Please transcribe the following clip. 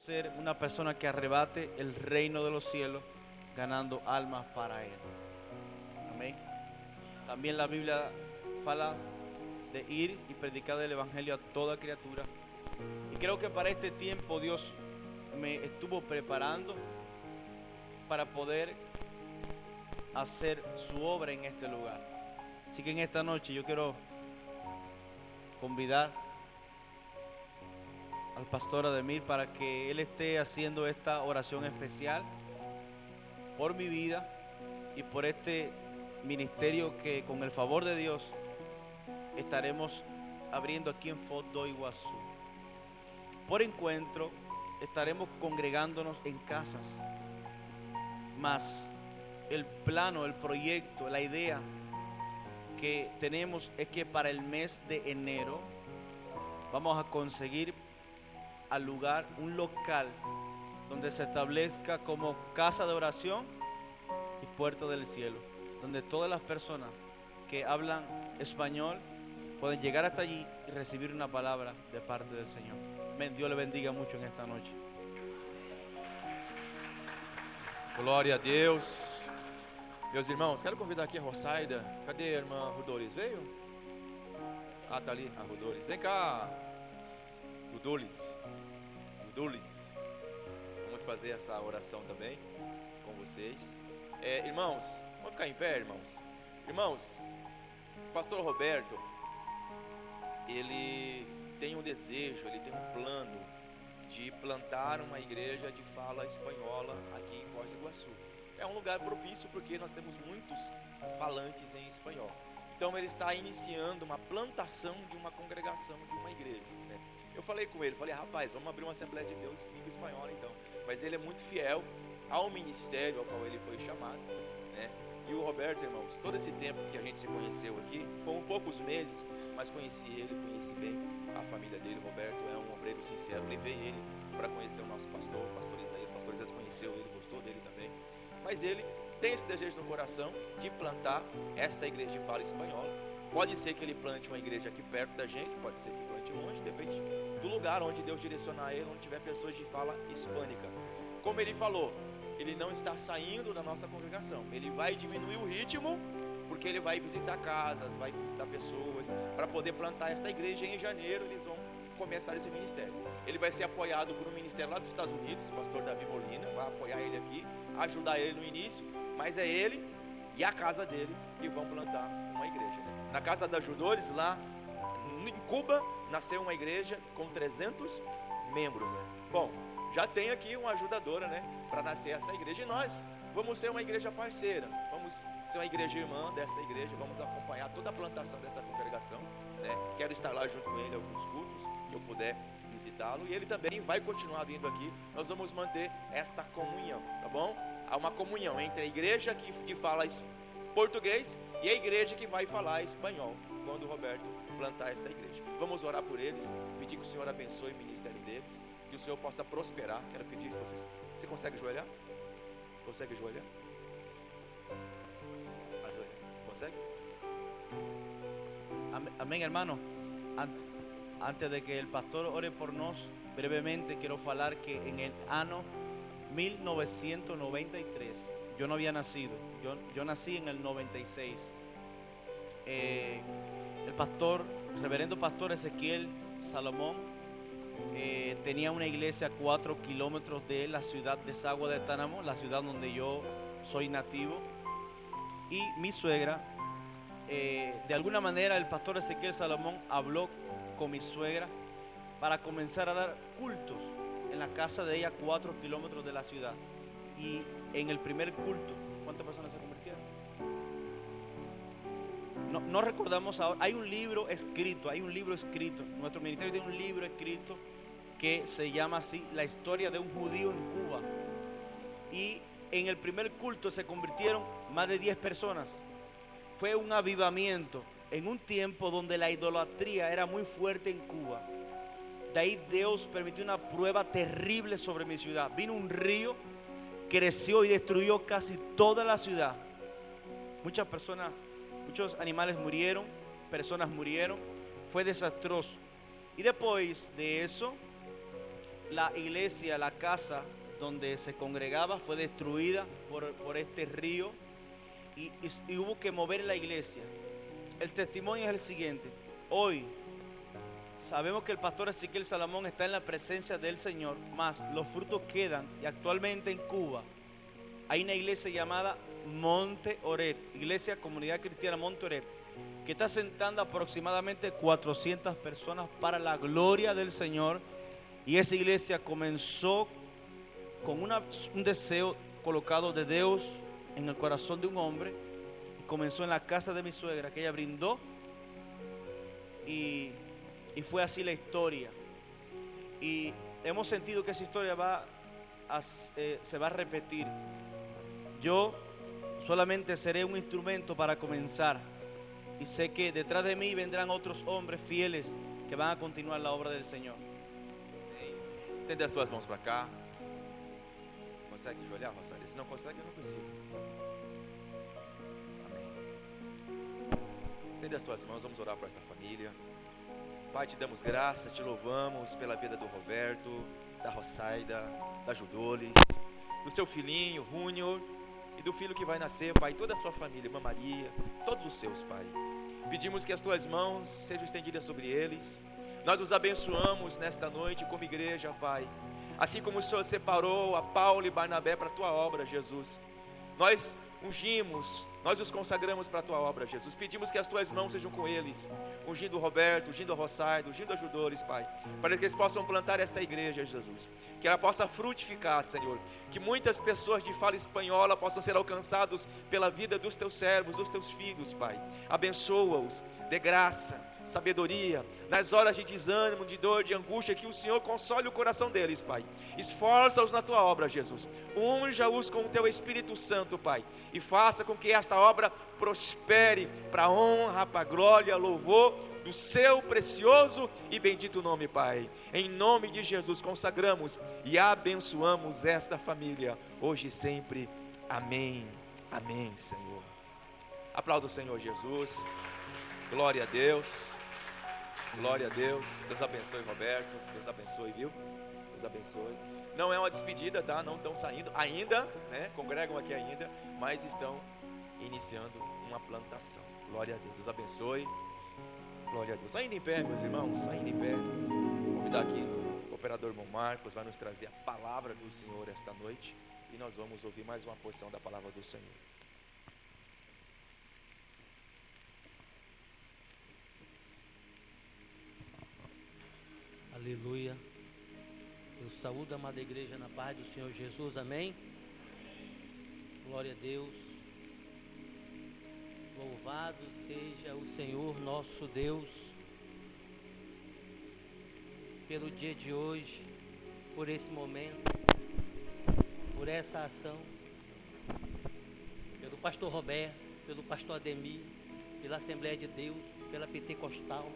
ser una persona que arrebate el reino de los cielos ganando almas para Él. Amén. También la Biblia fala de ir y predicar el Evangelio a toda criatura. Y creo que para este tiempo Dios me estuvo preparando para poder hacer su obra en este lugar. Así que en esta noche yo quiero convidar al pastor Ademir para que él esté haciendo esta oración especial por mi vida y por este ministerio que con el favor de Dios estaremos abriendo aquí en Foz do Iguazú. Por encuentro estaremos congregándonos en casas, más el plano, el proyecto, la idea que tenemos es que para el mes de enero vamos a conseguir al lugar un local donde se establezca como casa de oración y puerta del cielo, donde todas las personas que hablan español pueden llegar hasta allí y recibir una palabra de parte del Señor. Amén. Dios le bendiga mucho en esta noche. Glória a Deus. Meus irmãos, quero convidar aqui a Rosaida. Cadê a irmã Rudores? Veio? Ah, tá ali, a Rudores. Vem cá, Rudulis. Rudulis. Vamos fazer essa oração também com vocês. Irmãos, vamos ficar em pé, irmãos. Irmãos, o pastor Roberto, ele tem um desejo, ele tem um plano de plantar uma igreja de fala espanhola aqui em Foz do Iguaçu. É um lugar propício porque nós temos muitos falantes em espanhol. Então ele está iniciando uma plantação de uma congregação, de uma igreja, né? Eu falei com ele, rapaz, vamos abrir uma Assembleia de Deus em língua espanhola então. Mas ele é muito fiel ao ministério ao qual ele foi chamado, né? E o Roberto, irmãos, todo esse tempo que a gente se conheceu aqui, foram poucos meses, mas conheci ele, conheci bem a família dele. O Roberto é um obreiro sincero, levei ele para conhecer o nosso pastor, o pastor Isaías conheceu ele, gostou dele também. Mas ele tem esse desejo no coração de plantar esta igreja de fala espanhola. Pode ser que ele plante uma igreja aqui perto da gente, pode ser que plante longe, depende do lugar onde Deus direcionar ele, onde tiver pessoas de fala hispânica. Como ele falou, ele não está saindo da nossa congregação, ele vai diminuir o ritmo, porque ele vai visitar casas, vai visitar pessoas, para poder plantar esta igreja. Em janeiro eles vão começar esse ministério. Ele vai ser apoiado por um ministério lá dos Estados Unidos, o pastor Davi Molina, vai apoiar ele aqui, ajudar ele no início, mas é ele e a casa dele que vão plantar uma igreja, né? Na casa da Judores, lá em Cuba, nasceu uma igreja com 300 membros, né? Bom, já tem aqui uma ajudadora, né, para nascer essa igreja, e nós vamos ser uma igreja parceira, vamos ser uma igreja irmã dessa igreja, vamos acompanhar toda a plantação dessa congregação, né? Quero estar lá junto com ele alguns cultos, que eu puder visitá-lo, e ele também vai continuar vindo aqui. Nós vamos manter esta comunhão, tá bom? Há uma comunhão entre a igreja que fala português e a igreja que vai falar espanhol, quando o Roberto plantar essa igreja. Vamos orar por eles, pedir que o Senhor abençoe o ministério deles, que o Senhor possa prosperar. Quero pedir isso a vocês. Você consegue ajoelhar? Consegue ajoelhar? Ajoelhar. Consegue? Sí. Amén, hermano. Antes de que el pastor ore por nos, brevemente quiero hablar que en el año 1993, yo no había nacido, yo nací en el 96. El pastor, reverendo pastor Ezequiel Salomón, tenía una iglesia a 4 kilómetros de la ciudad de Sagua de Tánamo, la ciudad donde yo soy nativo, y mi suegra, de alguna manera el pastor Ezequiel Salomón habló con mi suegra para comenzar a dar cultos en la casa de ella a 4 kilómetros de la ciudad. Y en el primer culto, ¿cuántas personas se convirtieron? No recordamos ahora. Hay un libro escrito, nuestro ministerio tiene un libro escrito que se llama así, La historia de un judío en Cuba. Y en el primer culto se convirtieron más de 10 personas. Fue un avivamiento en un tiempo donde la idolatría era muy fuerte en Cuba. De ahí Dios permitió una prueba terrible sobre mi ciudad. Vino un río, creció y destruyó casi toda la ciudad. Muchas personas, muchos animales murieron, personas murieron. Fue desastroso. Y después de eso, la iglesia, la casa donde se congregaba fue destruida por este río y hubo que mover la iglesia. El testimonio es el siguiente. Hoy sabemos que el pastor Ezequiel Salomón está en la presencia del Señor, mas los frutos quedan, y actualmente en Cuba hay una iglesia llamada Monte Oret, Iglesia Comunidad Cristiana Monte Oret, que está sentando aproximadamente 400 personas para la gloria del Señor, y esa iglesia comenzó con un deseo colocado de Dios en el corazón de un hombre, y comenzó en la casa de mi suegra, que ella brindó, y fue así la historia. Y hemos sentido que esa historia se va a repetir. Yo solamente seré un instrumento para comenzar, y sé que detrás de mí vendrán otros hombres fieles que van a continuar la obra del Señor. Estende as tuas mãos para cá. Consegue olhar, Rosário? Se não consegue, eu não preciso. Amém. Estende as tuas mãos, vamos orar por esta família. Pai, te damos graças, te louvamos pela vida do Roberto, da Rosaida, da Judolis, do seu filhinho, Júnior, e do filho que vai nascer, Pai, toda a sua família, Irmã Maria, todos os seus, Pai. Pedimos que as tuas mãos sejam estendidas sobre eles. Nós os abençoamos nesta noite como igreja, Pai. Assim como o Senhor separou a Paulo e Barnabé para a tua obra, Jesus. Nós ungimos, nós os consagramos para a tua obra, Jesus. Pedimos que as tuas mãos sejam com eles, ungindo o Roberto, ungindo a Rosaida, ungindo a Judores, Pai, para que eles possam plantar esta igreja, Jesus. Que ela possa frutificar, Senhor. Que muitas pessoas de fala espanhola possam ser alcançados pela vida dos teus servos, dos teus filhos, Pai. Abençoa-os, dê graça, sabedoria, nas horas de desânimo, de dor, de angústia, que o Senhor console o coração deles, Pai. Esforça-os na tua obra, Jesus. Unja-os com o teu Espírito Santo, Pai, e faça com que esta obra prospere para a honra, para a glória, louvor do seu precioso e bendito nome, Pai. Em nome de Jesus consagramos e abençoamos esta família, hoje e sempre. Amém. Amém, Senhor. Aplauda o Senhor Jesus. Glória a Deus. Glória a Deus. Deus abençoe, Roberto. Deus abençoe, viu? Deus abençoe. Não é uma despedida, tá? Não estão saindo ainda, né? Congregam aqui ainda, mas estão iniciando uma plantação. Glória a Deus. Deus abençoe. Glória a Deus. Ainda em pé, meus irmãos, ainda em pé. Vou convidar aqui o operador irmão Marcos, vai nos trazer a palavra do Senhor esta noite, e nós vamos ouvir mais uma porção da palavra do Senhor. Aleluia. Eu saúdo a amada igreja na paz do Senhor Jesus, amém? Glória a Deus. Louvado seja o Senhor nosso Deus pelo dia de hoje, por esse momento, por essa ação, pelo pastor Roberto, pelo pastor Ademir, pela Assembleia de Deus, pela Pentecostal,